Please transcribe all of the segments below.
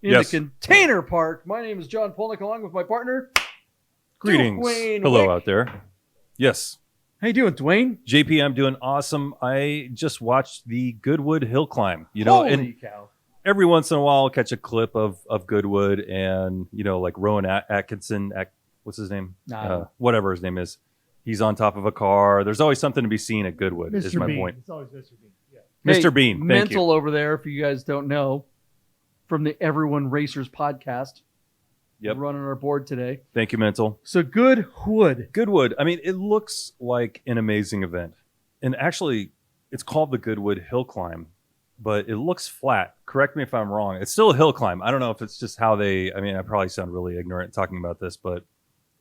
in the container park. My name is John Polnik, along with my partner. Greetings. Duane Hello Wik. out there. Yes. How you doing, Duane? JP, I'm doing awesome. I just watched the Goodwood Hill Climb. And Cow. every once in a while I'll catch a clip of Goodwood and, like Rowan Atkinson. What's his name? Whatever his name is. He's on top of a car. There's always something to be seen at Goodwood, is my point. It's always Mr. Bean. Yeah. Mr. Bean, thank Mental you. over there, if you guys don't know, from the Everyone Racers podcast. Yep. Running our board today. Thank you, Mental. So Goodwood. Goodwood, I mean, it looks like an amazing event. And actually, it's called the Goodwood Hill Climb, but it looks flat. Correct me if I'm wrong. It's still a hill climb. I don't know if it's just how I probably sound really ignorant talking about this, but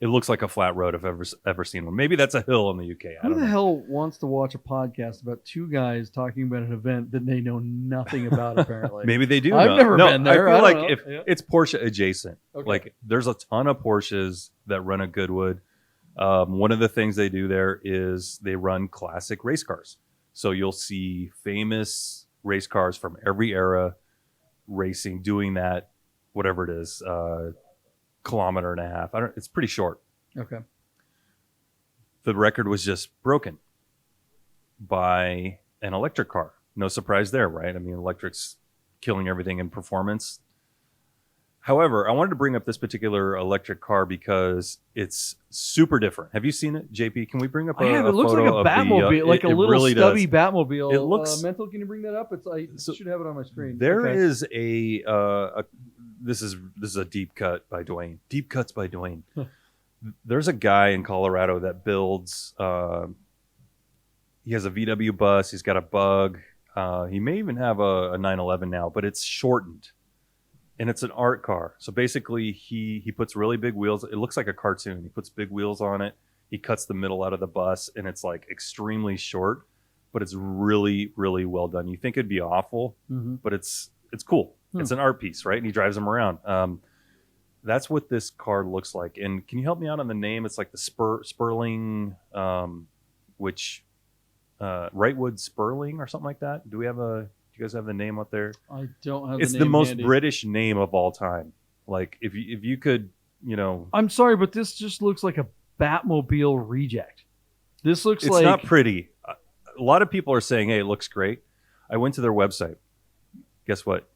it looks like a flat road if I've ever seen one. Maybe that's a hill in the UK. Who the hell wants to watch a podcast about two guys talking about an event that they know nothing about, apparently? Maybe they do. I've never been there. I feel like know. if it's Porsche adjacent, Okay. like there's a ton of Porsches that run at Goodwood. One of the things they do there is they run classic race cars. So you'll see famous race cars from every era racing, doing that, whatever it is, kilometer and a half. It's pretty short. Okay. The record was just broken by an electric car. No surprise there, right? I mean, electric's killing everything in performance. However, I wanted to bring up this particular electric car because it's super different. Have you seen it, JP? Can we bring up I have. It looks like a Batmobile, like a little really stubby does. Batmobile. It looks Mental. Can you bring that up? I should have it on my screen. There is a this is a deep cut by Duane. Deep cuts by Duane. There's a guy in Colorado that builds. He has a VW bus. He's got a Bug. He may even have a 911 now, but it's shortened. And it's an art car. So basically, he puts really big wheels. It looks like a cartoon. He puts big wheels on it. He cuts the middle out of the bus, and it's like extremely short, but it's really, really well done. You think it'd be awful, but it's cool. It's an art piece, right? And he drives them around. That's what this car looks like. And can you help me out on the name? It's like the Sperling, Wrightwood Sperling or something like that. Do you guys have the name up there? I don't have. It's the most British name of all time. Like if you could, I'm sorry, but this just looks like a Batmobile reject. This looks it's like not pretty. A lot of people are saying, "Hey, it looks great." I went to their website. Guess what?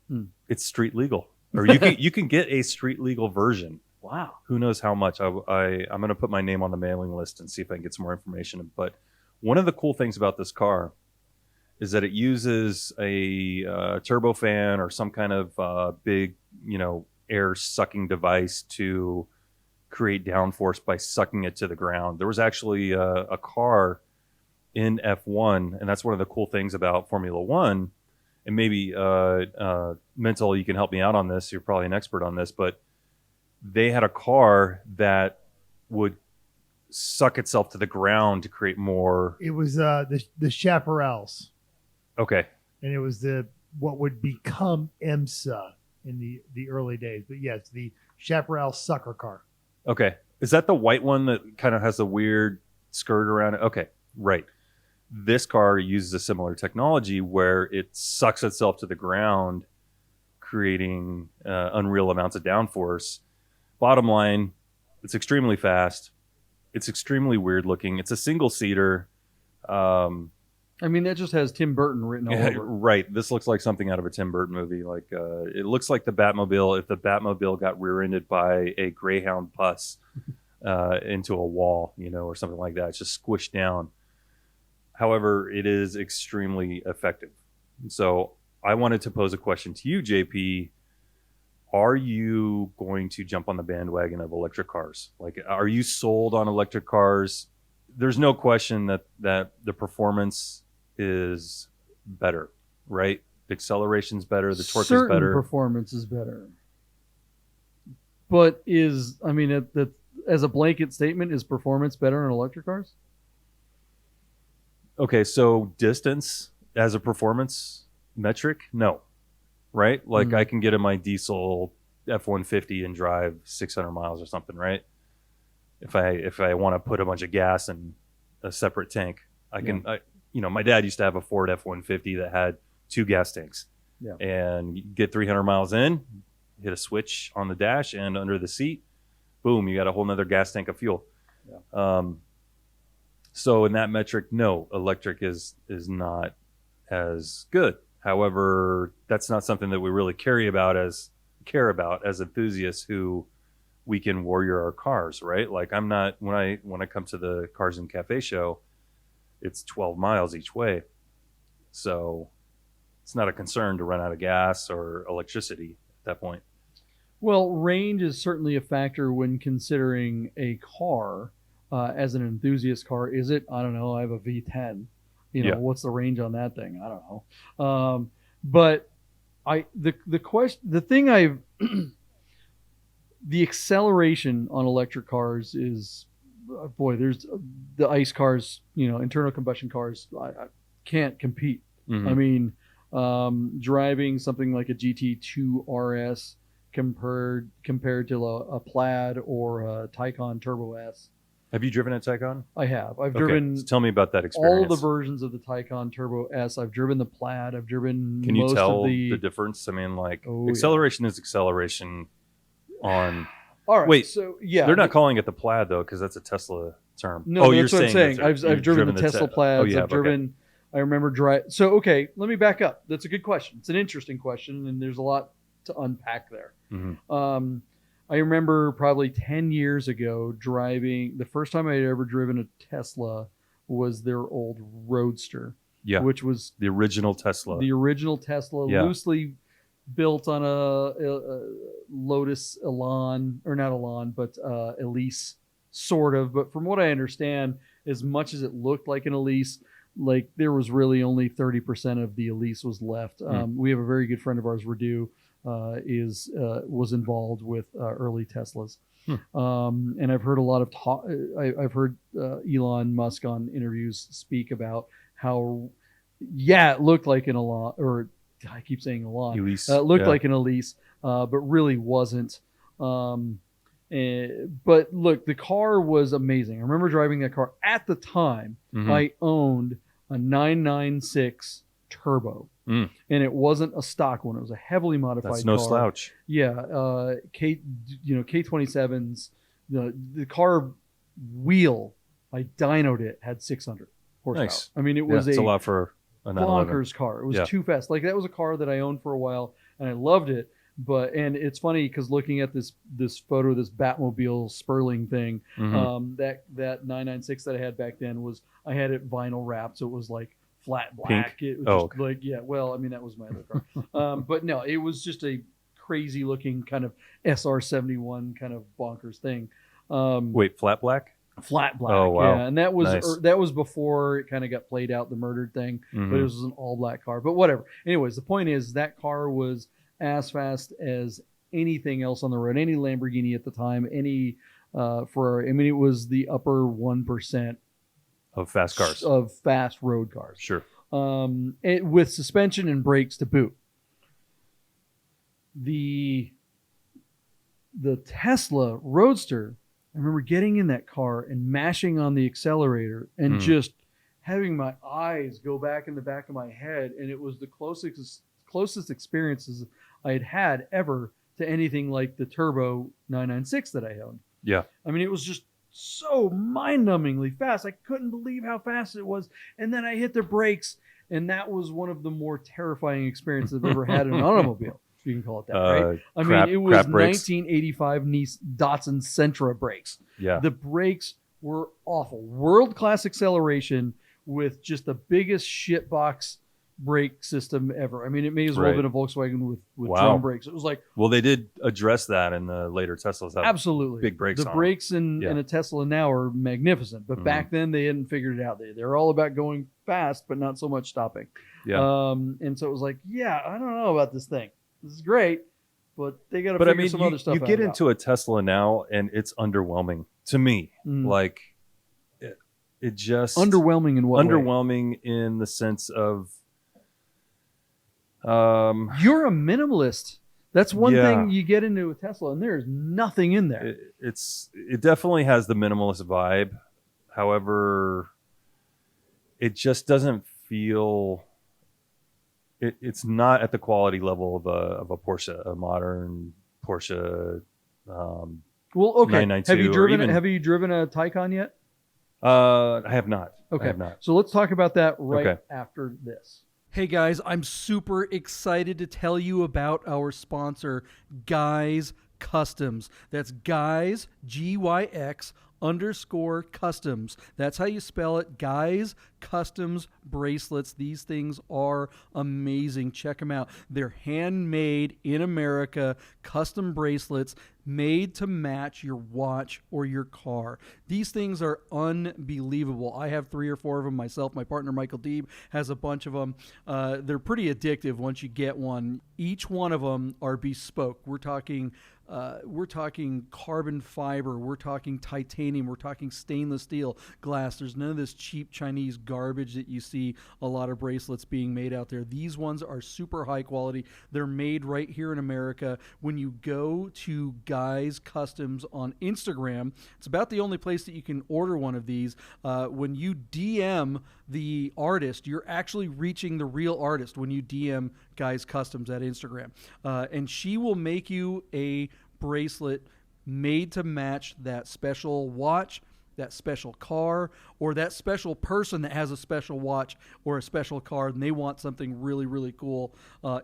It's street legal, or you can get a street legal version. Wow. Who knows how much? I'm going to put my name on the mailing list and see if I can get some more information. But one of the cool things about this car is that it uses a turbofan or some kind of big, air sucking device to create downforce by sucking it to the ground. There was actually a car in F1, and that's one of the cool things about Formula One. And maybe Mental, you can help me out on this. You're probably an expert on this, but they had a car that would suck itself to the ground to create more. It was the Chaparrals. Okay. And it was what would become IMSA in the early days. But yes, the Chaparral sucker car. Okay. Is that the white one that kind of has a weird skirt around it? Okay. Right. This car uses a similar technology where it sucks itself to the ground, creating unreal amounts of downforce. Bottom line, it's extremely fast. It's extremely weird looking. It's a single seater. That just has Tim Burton written all over it. Right. This looks like something out of a Tim Burton movie. Like it looks like the Batmobile if the Batmobile got rear-ended by a Greyhound bus into a wall, or something like that. It's just squished down. However, it is extremely effective. So I wanted to pose a question to you, JP. Are you going to jump on the bandwagon of electric cars? Like, are you sold on electric cars? There's no question that the performance is better, right? The acceleration's better, the torque is better. Performance is better. But as a blanket statement, is performance better in electric cars? Okay, so distance as a performance metric? No. Right? Like I can get in my diesel F-150 and drive 600 miles or something, right? If I want to put a bunch of gas in a separate tank, I can. My dad used to have a Ford F-150 that had 2 gas tanks. Yeah. And you get 300 miles in, hit a switch on the dash, and under the seat, boom, you got a whole nother gas tank of fuel. Yeah. So in that metric, no, electric is not as good. However, that's not something that we really care about as enthusiasts who weekend warrior our cars, right? Like I'm not when I come to the Cars and Cafe show, it's 12 miles each way. So it's not a concern to run out of gas or electricity at that point. Well, range is certainly a factor when considering a car as an enthusiast car. Is it? I don't know. I have a V10. Yeah. What's the range on that thing? I don't know. But the acceleration on electric cars is, boy, there's the ICE cars, internal combustion cars, I can't compete. Mhm. I mean, driving something like a GT2 RS compared to a Plaid or a Taycan Turbo S. Have you driven a Taycan? I have. I've Okay, driven so tell me about that experience. all the versions of the Taycan Turbo S. I've driven the Plaid. I've driven Can you most tell of the difference? I mean, like Oh, yeah. acceleration is acceleration on. All right. Wait, so yeah, They're not calling it the Plaid though, because that's a Tesla term. No, oh, that's you're what I'm saying. that's I've driven the Tesla Plaids. Oh, yeah, I've driven. I remember drive. So okay, let me back up. That's a good question. It's an interesting question, and there's a lot to unpack there. Mm-hmm. I remember probably 10 years ago driving. The first time I had ever driven a Tesla was their old Roadster. Yeah, which was the original Tesla. The original Tesla, Yeah. loosely built on a Lotus Elan, or not Elan, but Elise, sort of. But from what I understand, as much as it looked like an Elise, like there was really only 30% of the Elise was left. We have a very good friend of ours, Radu, was involved with early Teslas. And I've heard a lot of talk. I've heard Elon Musk on interviews speak about how, it looked like an Elon, or I keep saying Elon. Elise. It looked Yeah. like an Elise, but really wasn't. But look, the car was amazing. I remember driving that car at the time. Mhm. I owned a 996 Turbo, Mm. and it wasn't a stock one. It was a heavily modified. That's no car. slouch. Yeah, K27s. The car wheel, I dynoed it, had 600 horsepower. Nice. I mean, it Yeah, was it's a lot for a 911. bonkers car. It was Yeah. too fast. Like that was a car that I owned for a while, and I loved it. And it's funny because looking at this photo, this Batmobile Sperling thing, Mhm. that 996 that I had back then I had it vinyl wrapped, so it was like flat black. Pink? It was Oh, just okay. like, yeah. Well, I mean that was my other car, but no, it was just a crazy looking kind of SR71 kind of bonkers thing. Wait, flat black? Flat black. Oh, wow. Yeah, and that was Nice. that was before it kind of got played out, the murdered thing. But it Mhm. was an all black car. But whatever. Anyways, the point is that car was as fast as anything else on the road, any Lamborghini at the time, any Ferrari. I mean, it was the upper 1% Of fast cars. of fast road cars. Sure. With suspension and brakes to boot. The Tesla Roadster, I remember getting in that car and mashing on the accelerator and just having my eyes go back in the back of my head, and it was the closest experiences I had ever to anything like the Turbo 996 that I owned. Yeah. I mean, it was just so mind-numbingly fast. I couldn't believe how fast it was. And then I hit the brakes, and that was one of the more terrifying experiences I've ever had in an automobile, if you can call it that, right? I mean, it was crap brakes. 1985 Datsun Sentra brakes. Yeah. The brakes were awful. World-class acceleration with just the biggest shitbox brake system ever. I mean, it may as well have Right. been a Volkswagen with Wow. drum brakes. It was like, Well, they did address that in the later Teslas. Have absolutely. big brakes The on 'em. brakes in Yeah. a Tesla now are magnificent, but back then they hadn't figured it out. They're all about going fast, but not so much stopping. Yeah. And so it was like, I don't know about this thing. This is great, but they got to But figure I mean, some other stuff you out. get into a Tesla now, and it's underwhelming to me. Mm. Like, it just underwhelming in what way? underwhelming in the sense of, You're a minimalist. That's one Yeah. thing you get into a Tesla, and there's nothing in there. it definitely has the minimalist vibe. However, it just doesn't feel. It's not at the quality level of a Porsche, a modern Porsche Well, okay. 992 Have you or driven even- Have you driven a Taycan yet? I have not. Okay. I have not. So let's talk about that right Okay. after this. Hey guys, I'm super excited to tell you about our sponsor, Guys Customs. That's Guys, GYX _customs. That's how you spell it. Guys Customs bracelets. These things are amazing. Check them out. They're handmade in America, custom bracelets made to match your watch or your car. These things are unbelievable. I have 3 or 4 of them myself. My partner Michael Deeb has a bunch of them. They're pretty addictive once you get one. Each one of them are bespoke. We're talking carbon fiber. We're talking titanium. We're talking stainless steel, glass. There's none of this cheap Chinese garbage that you see a lot of bracelets being made out there. These ones are super high quality. They're made right here in America. When you go to Guys Customs on Instagram, it's about the only place that you can order one of these. When you DM the artist, you're actually reaching the real artist when you DM Guys Customs at Instagram. And she will make you a bracelet made to match that special watch, that special car, or that special person that has a special watch or a special car and they want something really, really cool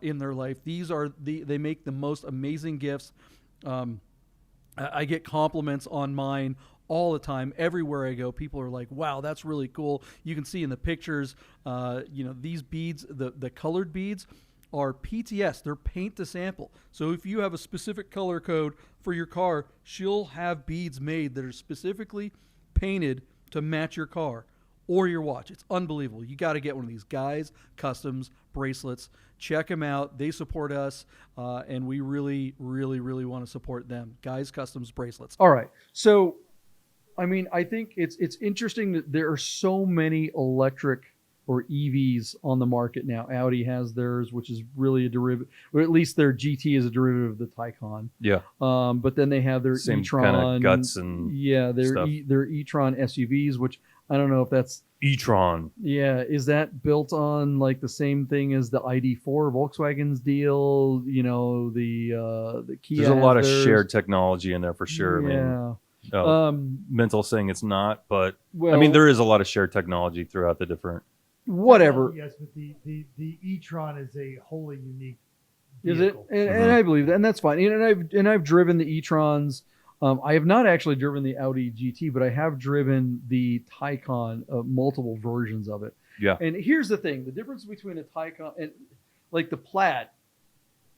in their life. They make the most amazing gifts. I get compliments on mine all the time. Everywhere I go, people are like, wow, that's really cool. You can see in the pictures, these beads, the colored beads are PTS. They're paint to sample. So if you have a specific color code for your car, she'll have beads made that are specifically painted to match your car or your watch. It's unbelievable. You got to get one of these Guys Customs bracelets. Check them out. They support us, and we really, really, really want to support them. Guys Customs bracelets. All right. So, I mean, I think it's interesting that there are so many electric or EVs on the market now. Audi has theirs, which is really a derivative, or at least their GT is a derivative of the Taycan. Yeah. But then they have their Same e-tron kind of guts and their stuff. their e-tron SUVs, which I don't know if that's e-tron. Yeah, is that built on like the same thing as the ID4 Volkswagen's deal? You know, the Kia. There's a lot of theirs. shared technology in there for sure. Yeah. I mean, mental saying it's not, but Well, I mean, there is a lot of shared technology throughout the different. whatever. Yes, but the e-tron is a wholly unique Is it? vehicle. And I believe that, and that's fine. And I've driven the e-trons. I have not actually driven the Audi GT, but I have driven the Taycan, multiple versions of it. Yeah. And here's the thing: the difference between a Taycan and like the Plaid.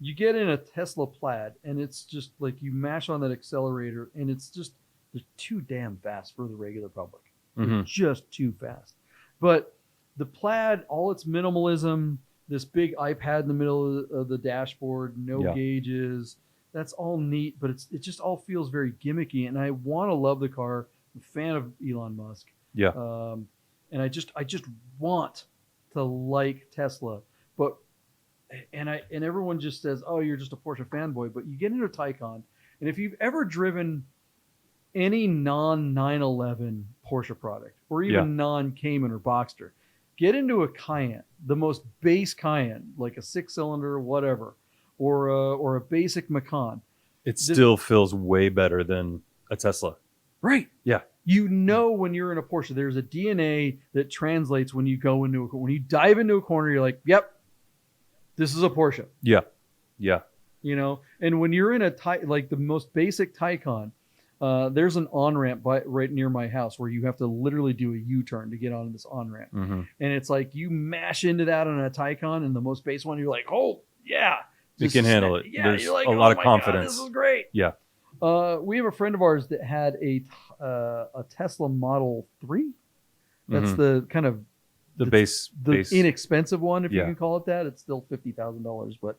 You get in a Tesla Plaid, and it's just like you mash on that accelerator, and it's just they're too damn fast for the regular public. They're just too fast. But the Plaid, all its minimalism, this big iPad in the middle of the dashboard, no gauges. That's all neat, but it just all feels very gimmicky, and I want to love the car. I'm a fan of Elon Musk. Yeah. And I just want to like Tesla, but and everyone just says, "Oh, you're just a Porsche fanboy," but you get into a Taycan, and if you've ever driven any non-911 Porsche product or even non-Cayman or Boxster, get into a Cayenne, the most base Cayenne, like a 6-cylinder or whatever, or a basic Macan. It still feels way better than a Tesla. Right. Yeah. You know when you're in a Porsche, there's a DNA that translates when you go into when you dive into a corner, you're like, yep, this is a Porsche. Yeah. Yeah. You know, and when you're in like the most basic Taycan, there's an on-ramp right near my house where you have to literally do a U-turn to get onto this on-ramp. Mm-hmm. And it's like you mash into that on a Taycan, and the most base one, you're like, oh, yeah. You can handle it. Yeah, There's you're like, a lot of my confidence. God, this is great. Yeah. We have a friend of ours that had a Tesla Model 3. That's the kind of the base inexpensive one, if you can call it that. It's still $50,000, but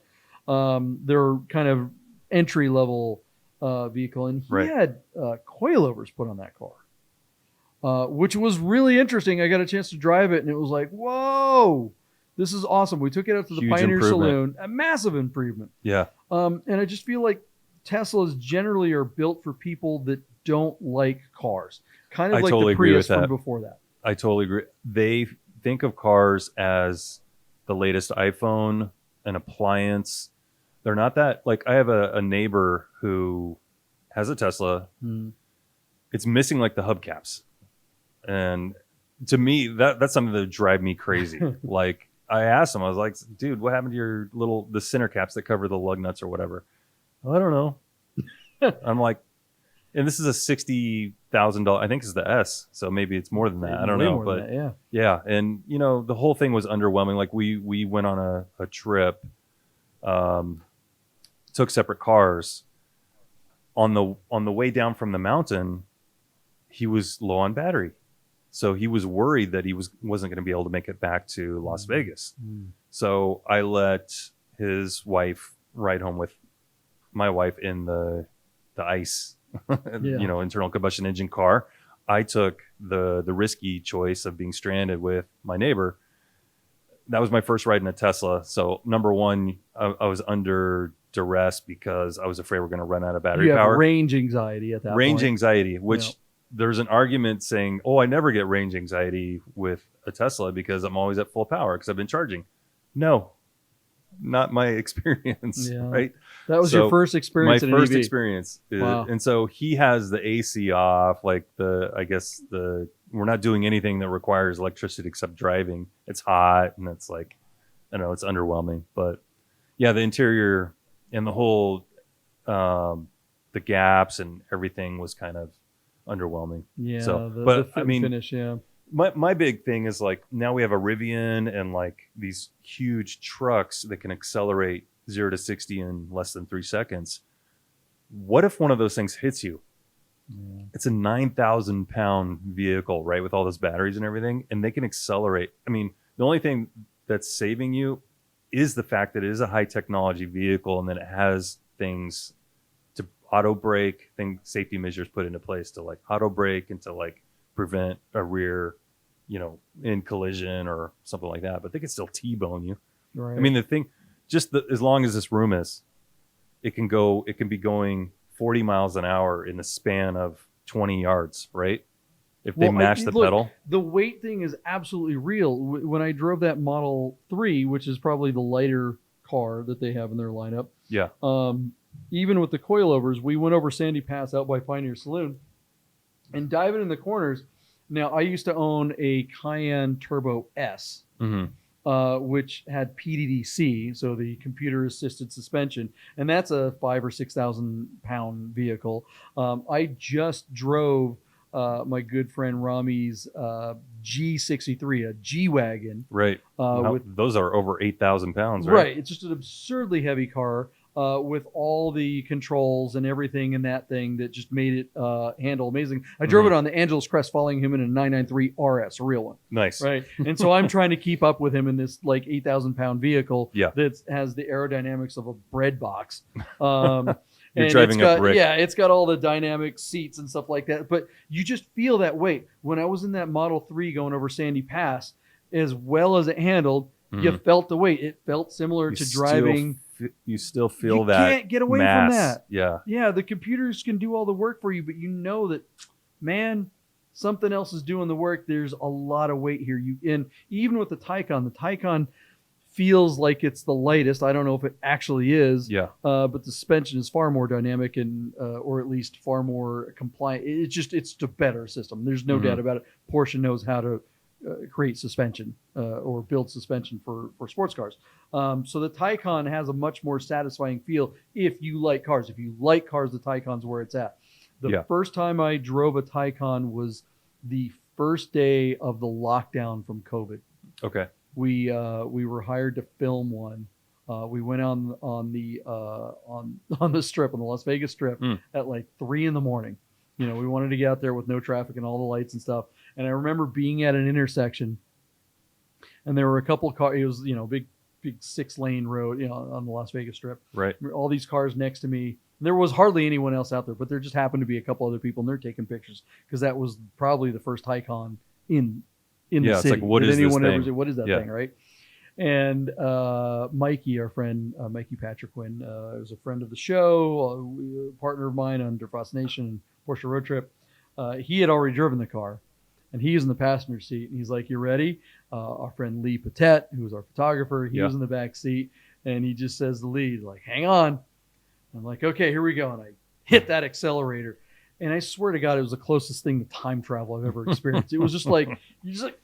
they're kind of entry level vehicle, and he had coilovers put on that car, which was really interesting. I got a chance to drive it, and it was like, whoa, this is awesome. We took it out to the Pioneer Saloon, a massive improvement. Yeah. And I just feel like Teslas generally are built for people that don't like cars, kind of like totally the Prius agree with from before that. I totally agree. They think of cars as the latest iPhone, an appliance, They're not that like I have a neighbor who has a Tesla. Mm. It's missing like the hubcaps, and to me that's something that would drive me crazy. Like I asked him, I was like, dude, what happened to your the center caps that cover the lug nuts or whatever? I don't know. I'm like, and this is a $60,000. I think it's the S, so maybe it's more than that. I don't Way know, more than but that, yeah. yeah, and you know the whole thing was underwhelming. Like we went on a trip, took separate cars. On the way down from the mountain, he was low on battery, so he was worried that he wasn't going to be able to make it back to Las Vegas. So I let his wife ride home with my wife in the ICE, you know, internal combustion engine car. I took the risky choice of being stranded with my neighbor. That was my first ride in a Tesla. So number one, I was under duress because I was afraid we're going to run out of battery You have power. range anxiety at that Range point. anxiety, which Yeah. there's an argument saying, oh, I never get range anxiety with a Tesla because I'm always at full power because I've been charging. No, not my experience, Yeah. right? That was So, your first experience my in an first EV. experience. Wow. And so he has the AC off, like we're not doing anything that requires electricity except driving. It's hot and it's like, I don't know, it's underwhelming. But yeah, the interior and the whole, the gaps and everything was kind of underwhelming. Yeah, So, the but fit I and mean, finish, yeah. my big thing is like now we have a Rivian and like these huge trucks that can accelerate 0 to 60 in less than 3 seconds. What if one of those things hits you? Yeah. It's a 9,000 pound vehicle, right? With all those batteries and everything, and they can accelerate. I mean, the only thing that's saving you is the fact that it is a high technology vehicle and that it has things to auto brake, safety measures put into place to like auto brake and to like prevent a rear, you know, in collision or something like that. But they can still T-bone you. Right. I mean, the thing, as long as this room is, it can be going 40 miles an hour in the span of 20 yards, right? If they mash the pedal. The weight thing is absolutely real. When I drove that Model 3, which is probably the lighter car that they have in their lineup, Yeah. even with the coilovers, we went over Sandy Pass out by Pioneer Saloon and diving in the corners. Now, I used to own a Cayenne Turbo S, which had PDDC, so the computer assisted suspension, and that's a 5,000 or 6,000 pound vehicle. I just drove my good friend Rami's G63, a G-Wagon. Right. Those are over 8,000 pounds, right? Right. It's just an absurdly heavy car with all the controls and everything in that thing that just made it handle amazing. I drove it on the Angeles Crest, following him in a 993 RS, a real one. Nice. Right. And so I'm trying to keep up with him in this like 8,000 pound vehicle that has the aerodynamics of a bread box. You're driving a brick. Yeah, it's got all the dynamic seats and stuff like that. But you just feel that weight. When I was in that Model 3 going over Sandy Pass, as well as it handled, you felt the weight. It felt similar to driving. You still feel that. You can't get away mass. from that. Yeah. Yeah, the computers can do all the work for you, but you know that, man, something else is doing the work. There's a lot of weight here. And even with the Taycan feels like it's the lightest. I don't know if it actually is. Yeah. But the suspension is far more dynamic and, or at least far more compliant. It's a better system. There's no doubt about it. Porsche knows how to create suspension or build suspension for sports cars. So the Taycan has a much more satisfying feel if you like cars. If you like cars, the Taycan's where it's at. The first time I drove a Taycan was the first day of the lockdown from COVID. Okay. We were hired to film one. We went on the strip, on the Las Vegas Strip, at like 3 a.m. You know, we wanted to get out there with no traffic and all the lights and stuff. And I remember being at an intersection, and there were a couple cars. It was, you know, big 6-lane road, you know, on the Las Vegas Strip. Right. All these cars next to me. There was hardly anyone else out there, but there just happened to be a couple other people, and they're taking pictures because that was probably the first Taycan in the city. It's like, what is this thing? What is that thing, right? And Mikey, our friend, Mikey Patrick Quinn, was a friend of the show, a partner of mine under Fascination and Porsche Road Trip. He had already driven the car, and he was in the passenger seat. And he's like, "You ready?" Our friend Lee Patet, who was our photographer, he was in the back seat. and he just says the lead, like, hang on. I'm like, okay, here we go. And I hit that accelerator. And I swear to God, it was the closest thing to time travel I've ever experienced. It was just like, you just like,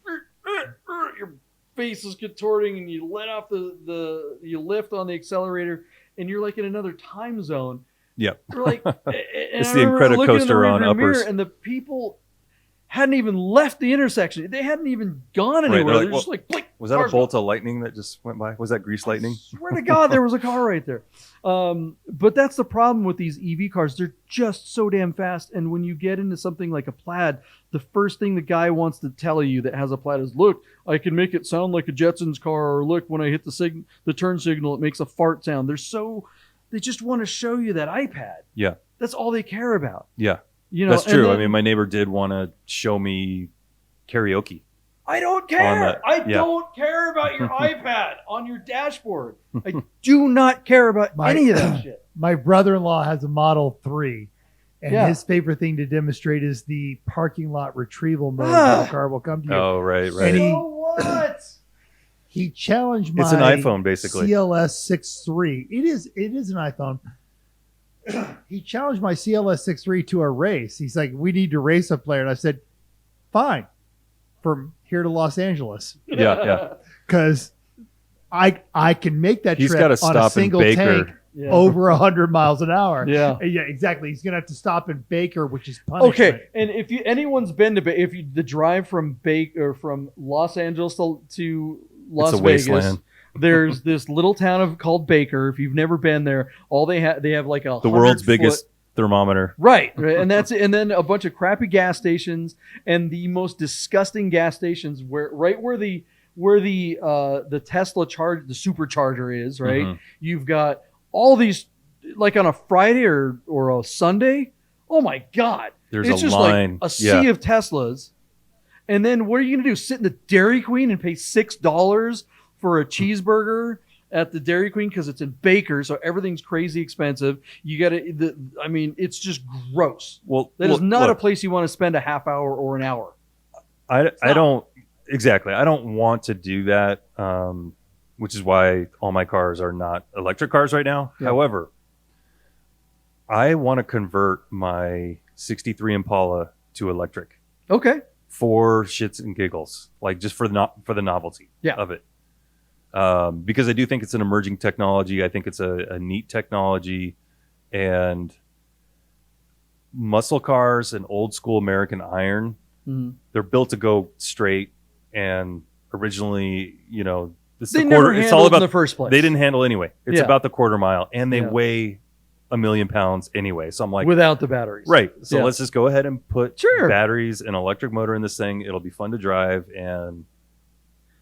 your face is contorting and you let off you lift on the accelerator and you're like in another time zone. Yep. We're like, It's the Incredicoaster on uppers. And the people hadn't even left the intersection. They hadn't even gone anywhere. Right, They're just like, blink. Was that a bolt of lightning that just went by? Was that grease lightning? I swear to God, there was a car right there. But that's the problem with these EV cars. They're just so damn fast. And when you get into something like a Plaid, the first thing the guy wants to tell you that has a Plaid is, look, I can make it sound like a Jetsons car, or look, when I hit the turn signal, it makes a fart sound. They just want to show you that iPad. Yeah. That's all they care about. Yeah. You know, that's true. then, I mean, my neighbor did want to show me karaoke. I don't care. I don't care about your iPad on your dashboard. I do not care about any of that shit. My brother-in-law has a Model 3, and his favorite thing to demonstrate is the parking lot retrieval mode. The car will come to you. Oh, right. And so what? He challenged my It's an iPhone, basically. CLS 6.3. It is an iPhone. He challenged my CLS 6.3 to a race. He's like, we need to race a player. And I said, fine. From here to Los Angeles. Yeah. Because I can make that He's trip got to on a stop in single Baker. tank over 100 miles an hour. Yeah. Yeah, exactly. He's going to have to stop in Baker, which is punishment. Okay, and if anyone's been to the drive from from Los Angeles to Las It's a Vegas, wasteland. there's this little town called Baker. If you've never been there, they have like the world's biggest thermometer. Right, and that's it. And then a bunch of crappy gas stations and the most disgusting gas stations where the Tesla the supercharger is, right? Mhm. You've got all these, like on a Friday or a Sunday. Oh my God. There's it's a just line. like a sea of Teslas. And then what are you going to do? Sit in the Dairy Queen and pay $6 for a cheeseburger at the Dairy Queen because it's in Baker, so everything's crazy expensive. You got to, it's just gross. Well, That is not a place you want to spend a half hour or an hour. I don't want to do that, which is why all my cars are not electric cars right now. Yeah. However, I want to convert my 63 Impala to electric Okay. for shits and giggles, like just for the novelty of it. Because I do think it's an emerging technology. I think it's a neat technology, and muscle cars and old school American iron, they're built to go straight. And originally, it's all about in the first place. They didn't handle anyway. It's about the quarter mile, and they Yeah. weigh 1,000,000 pounds anyway. So I'm like, without the batteries, right? So let's just go ahead and put Sure. batteries and electric motor in this thing. It'll be fun to drive, and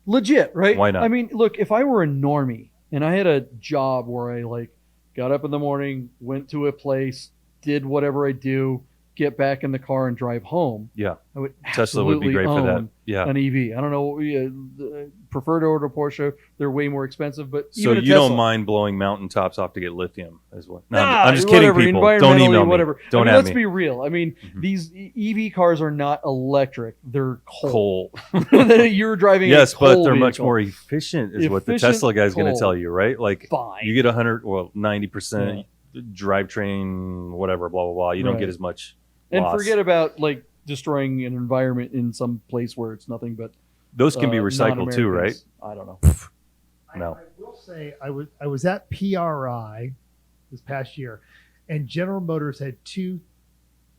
legit, right? Why not? I mean, look, if I were a normie and I had a job where I got up in the morning, went to a place, did whatever I do, get back in the car and drive home. Yeah. I would Tesla would be absolutely great for that. own Yeah. an EV. I don't know. Prefer to order Porsche. They're way more expensive, but So even a you Tesla, don't mind blowing mountaintops off to get lithium as well? No, Nah, I'm just kidding, whatever, people. Don't environmentally, email me. whatever. Don't let's at me. be real. I mean, these EV cars are not electric. They're coal. Coal. You're driving Yes, a but coal they're much vehicle. more efficient, is what the Efficient Tesla guy's going to coal. tell you, right? Like, Fine. you get 90% drivetrain, whatever, blah, blah, blah. You don't Right. get as much And loss. forget about destroying an environment in some place where it's nothing but Those can be recycled too, right? non-Americans. I don't know. No. I will say I was at PRI this past year, and General Motors had two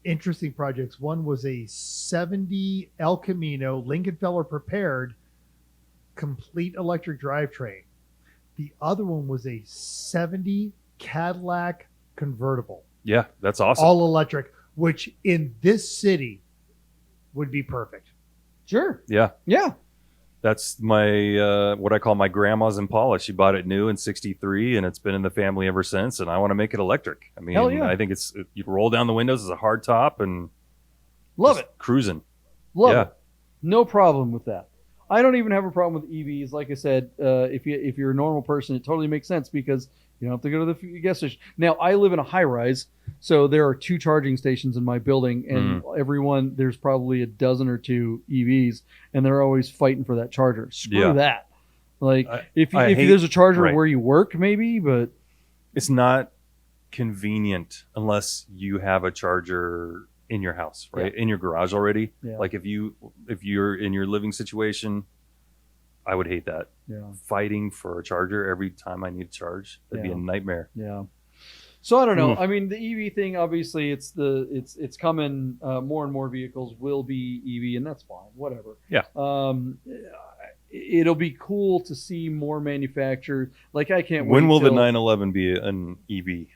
interesting projects. One was a 70 El Camino Lincolnfeller prepared complete electric drivetrain. The other one was a 70 Cadillac convertible, Yeah, that's awesome. all electric, which in this city would be perfect. Sure. Yeah. Yeah. That's my what I call my grandma's Impala. She bought it new in '63, and it's been in the family ever since. And I want to make it electric. I mean, Hell yeah. I think you roll down the windows as a hard top and Love just it. cruising. Love Yeah. it. No problem with that. I don't even have a problem with EVs. Like I said, if you're a normal person, it totally makes sense because you don't have to go to the gas station. Now, I live in a high rise, so there are 2 charging stations in my building, and there's probably a dozen or 2 EVs, and they're always fighting for that charger. Screw Yeah. that. Like I- if I hate- there's a charger right. where you work, maybe, but It's not convenient unless you have a charger in your house, right? In your garage already. Yeah. Like if you're in your living situation, I would hate that. yeah. Fighting for a charger every time I need to charge. That'd be Yeah. a nightmare. Yeah. So I don't know. Oof. I mean, the EV thing, obviously, it's coming. More and more vehicles will be EV, and that's fine. Whatever. Yeah. It'll be cool to see more manufacturers. Like I can't. When wait will the till- 911 be an E EV?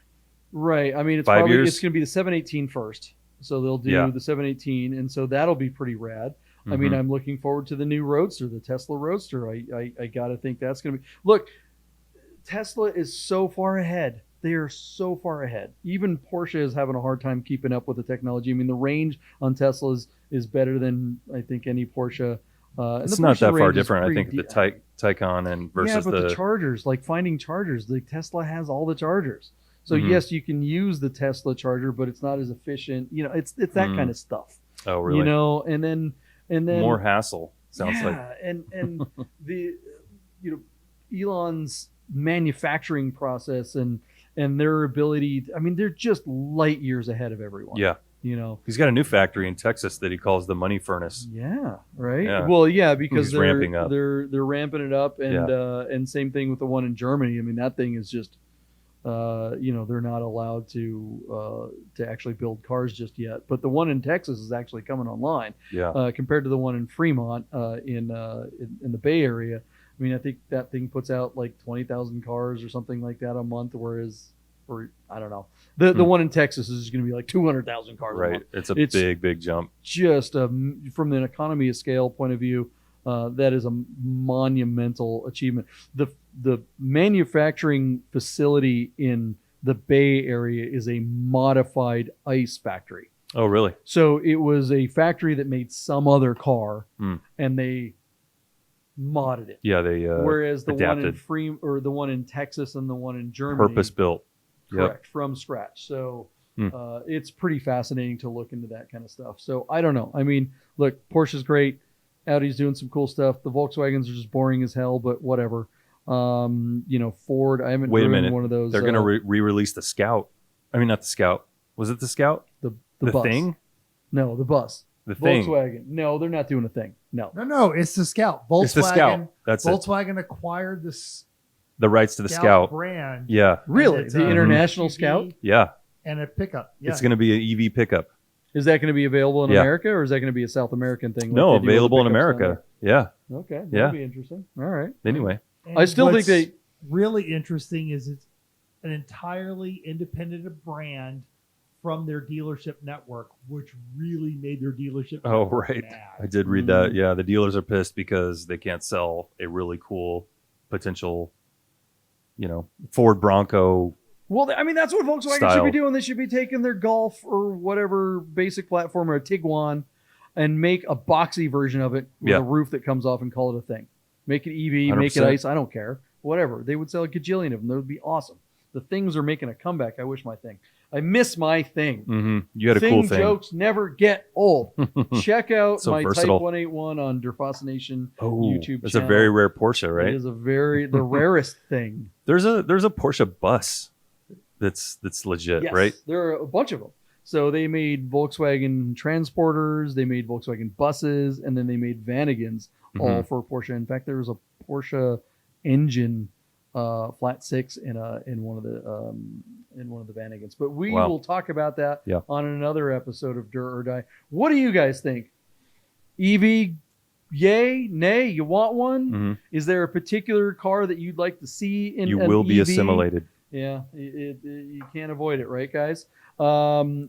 Right. I mean, it's 5 probably years? it's going to be the 718 first. So they'll do Yeah. the 718, and so that'll be pretty rad. I mean, Mhm. I'm looking forward to the new Roadster, the Tesla Roadster. I got to think that's going to be. Look, Tesla is so far ahead. They are so far ahead. Even Porsche is having a hard time keeping up with the technology. I mean, the range on Teslas is better than I think any Porsche. And It's the not Porsche that far range is different. I pretty think the Taycan and versus yeah, but the the chargers, like finding chargers, the Tesla has all the chargers. So Mhm. yes, you can use the Tesla charger, but it's not as efficient. You know, it's that Mm. kind of stuff. oh really You know, and then more hassle sounds like. yeah, and the you know Elon's manufacturing process and their ability. I mean, they're just light years ahead of everyone. Yeah, You know. he's got a new factory in Texas that he calls the money furnace. Yeah. Right. Yeah. Well, yeah, because He's they're ramping up. They're ramping it up, and same thing with the one in Germany. I mean, that thing is just, they're not allowed to actually build cars just yet. But the one in Texas is actually coming online. Yeah, Compared to the one in Fremont in the Bay Area. I mean, I think that thing puts out like 20,000 cars or something like that a month, whereas, or I don't know, the one in Texas is going to be like 200,000 cars a right. month. It's a It's- big jump. Just from an economy of scale point of view, that is a monumental achievement. The manufacturing facility in the Bay Area is a modified ICE factory. Oh really? So it was a factory that made some other car, Hmm. and they modded it. Yeah, they Whereas the adapted. the one in Texas and the one in Germany, purpose built. correct, from scratch. So Hmm. it's pretty fascinating to look into that kind of stuff. So I don't know. I mean, look, Porsche's great. Audi's doing some cool stuff. The Volkswagens are just boring as hell, but whatever. Ford. I haven't Wait a driven minute. one of those. They're going to re-release the Scout. I mean, not the Scout. Was it the Scout? the The bus. thing? No, the bus. The thing. Volkswagen. No, they're not doing a thing. No. No, it's the Scout. Volkswagen. It's the Scout. That's it. Volkswagen acquired this The rights to the Scout. brand. Yeah, Really? It's The a International SUV Scout? yeah. and a pickup. Yeah. It's going to be an EV pickup. Is that going to be available in Yeah. America, or is that going to be a South American thing? like No, they do with the available in pickups down America. Yeah. there? Okay. That'd Yeah. be interesting. All right. Anyway, And I still think what's they- really interesting is it's an entirely independent brand from their dealership network, which really made their dealership. Oh, network right. mad. I did read that. Yeah, the dealers are pissed because they can't sell a really cool potential, Ford Bronco. Well, I mean, that's what Volkswagen should Style. be doing. They should be taking their Golf or whatever basic platform or a Tiguan and make a boxy version of it with Yeah. a roof that comes off and call it a thing. Make it EV, make it 100%. ICE. I don't care. Whatever. They would sell a gajillion of them. That would be awesome. The things are making a comeback. I wish my thing. I miss my thing. Mm-hmm. You had a cool thing. Jokes never get old. Check out So my versatile. Type 181 on Der Faszination Oh, YouTube It's channel. a very rare Porsche, It right? is the rarest thing. There's a Porsche bus that's legit, Yes, right? there are a bunch of them. So they made Volkswagen transporters, they made Volkswagen buses, and then they made Vanagons, all Mhm. for Porsche. In fact, there was a Porsche engine flat six in one of the Vanagons. But we Wow. will talk about that Yeah. on another episode of Dirt or Die. What do you guys think? EV, yay, nay? You want one? Mhm. Is there a particular car that you'd like to see in You an will be EV? assimilated. Yeah, you can't avoid it, right, guys?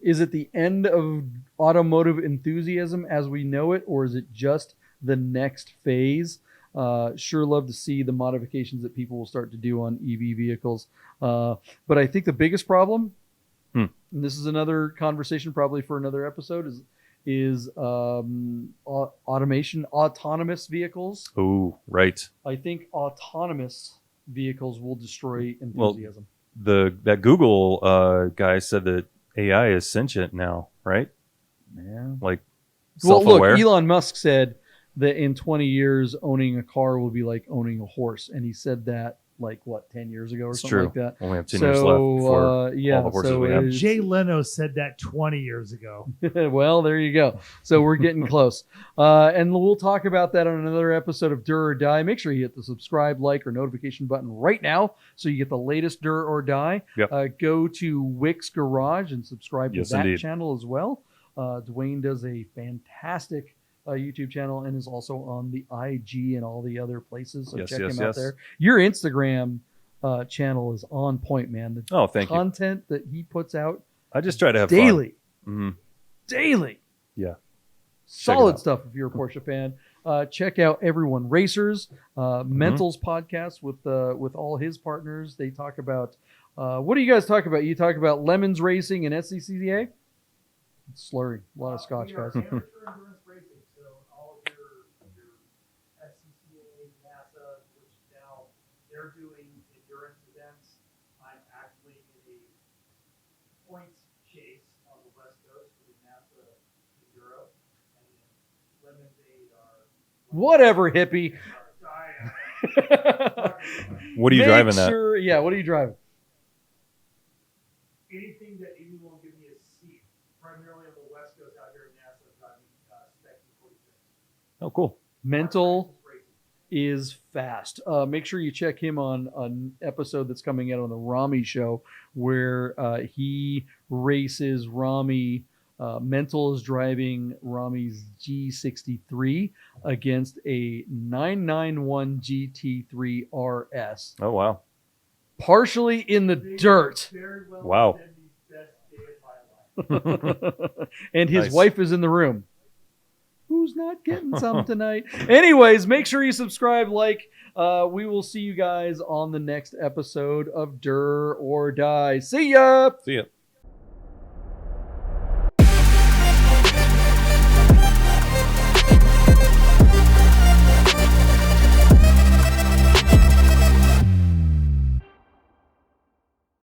Is it the end of automotive enthusiasm as we know it, or is it just the next phase? Sure love to see the modifications that people will start to do on EV vehicles. But I think the biggest problem, and this is another conversation probably for another episode, is automation, autonomous vehicles. Oh, right. I think autonomous vehicles will destroy Well, enthusiasm. That Google guy said that AI is sentient now, right? Yeah. Like Well, look, self-aware. Elon Musk said that in 20 years owning a car will be like owning a horse, and he said that like what 10 years ago or It's something true. like that. Only have 10 years left before yeah, all the horses so we have. it's- Jay Leno said that 20 years ago. well, there you go. So we're getting close. And we'll talk about that on another episode of Dur or Die. Make sure you hit the subscribe, like, or notification button right now so you get the latest Dur or Die. Yep. Go to Wik's Garage and subscribe to Yes, that indeed. channel as well. Dwayne does a fantastic YouTube channel and is also on the IG and all the other places. So Yes, check yes, him out yes. there. Your Instagram channel is on point, man. The Oh, thank you. content that he puts out I just try to have daily. fun. Daily. Yeah. Solid out. stuff if you're a Porsche fan. Check out Everyone Racers, Mentals podcast with all his partners. They talk about what do you guys talk about? You talk about Lemons Racing and SCCA? It's slurry. A lot of scotch, We are guys. amateur endurance racing, so all of your SCCA, NASA, which now they're doing endurance events. I'm actually in a points chase on the West Coast for the NASA Enduro, and then Lemons Aid are Whatever, hippie. What are you Make driving that? sure, yeah, what are you driving? Anything that anyone will give me a seat, primarily on the West Coast out here in NASA, driving Spec 46. Oh, cool. Mental is fast. Make sure you check him on an episode that's coming out on the Rami show where he races Rami. Mental is driving Rami's G63 against a 991 GT3 RS, Oh, wow. partially in the dirt. Very well Wow. Cindy's best day of my life. And his Nice. wife is in the room. Who's not getting some tonight? Anyways, make sure you subscribe, like. We will see you guys on the next episode of Dur or Die. See ya! See ya.